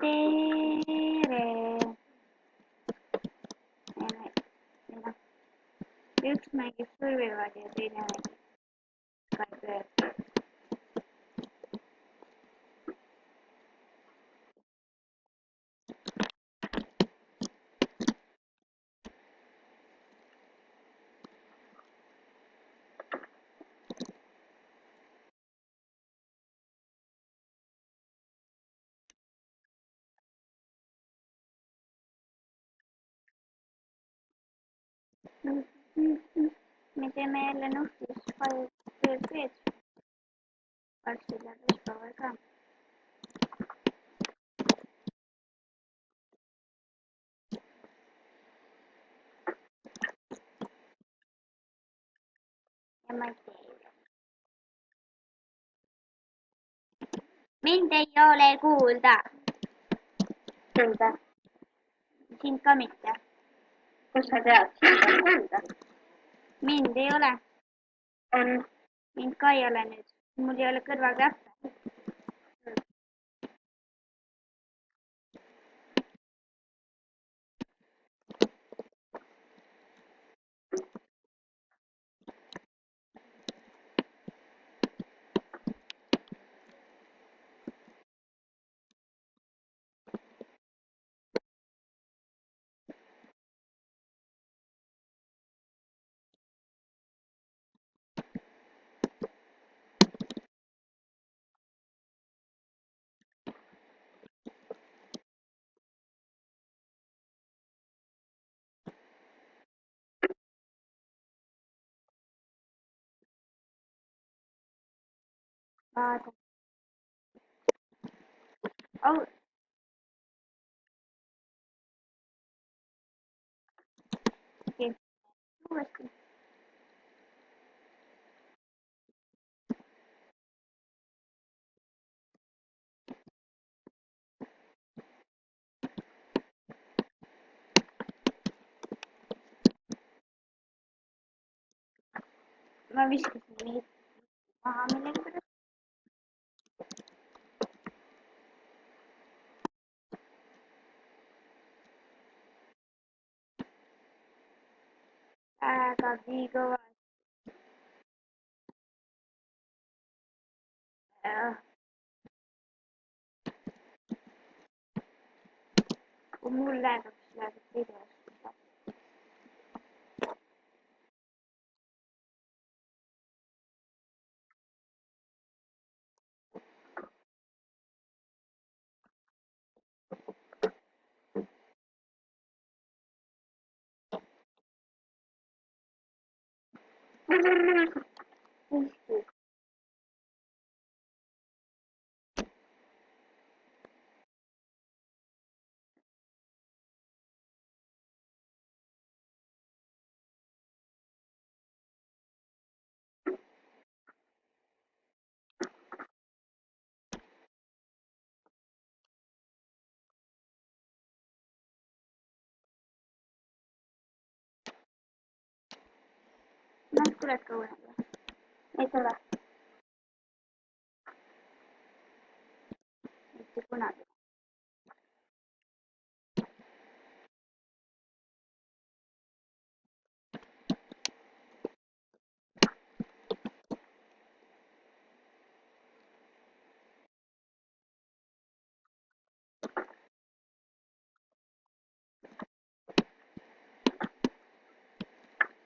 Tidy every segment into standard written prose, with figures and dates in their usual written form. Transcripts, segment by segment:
tere. Üks mängib survivali ja teine mängib Skype'i. Me teeme jälle nuhtlus PvP-d. Varsti läheb esmaspäeval ka. Ja ma ei tee. Mind ei ole kuulda. Kuulda? Sind ka mitte. Kust sa tead? Sind on kuulda. Mind ei ole. On. Mind ka ei ole nüüd. Mul ei ole kõrvaklappe. Vaata. Oh. Okei. Uuesti. Ma viskasin neid maha millegipärast. Väga nii kõva. Kui mul läheb, siis läheb videos. Noh, tuled ka uuendada? Ei tule. Mitte kunagi.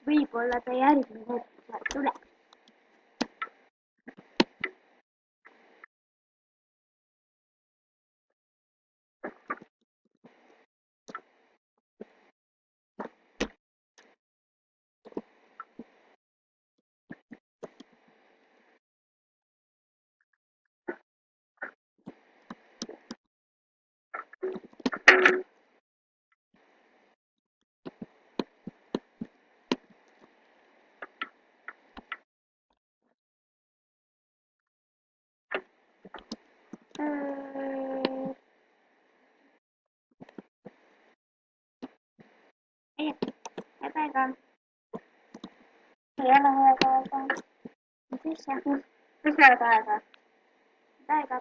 Võib-olla ta järgmine hetk tuleb. Hea päeva. Ei ole hea päeva. Mis asja? Mis hea päeva? Päeva.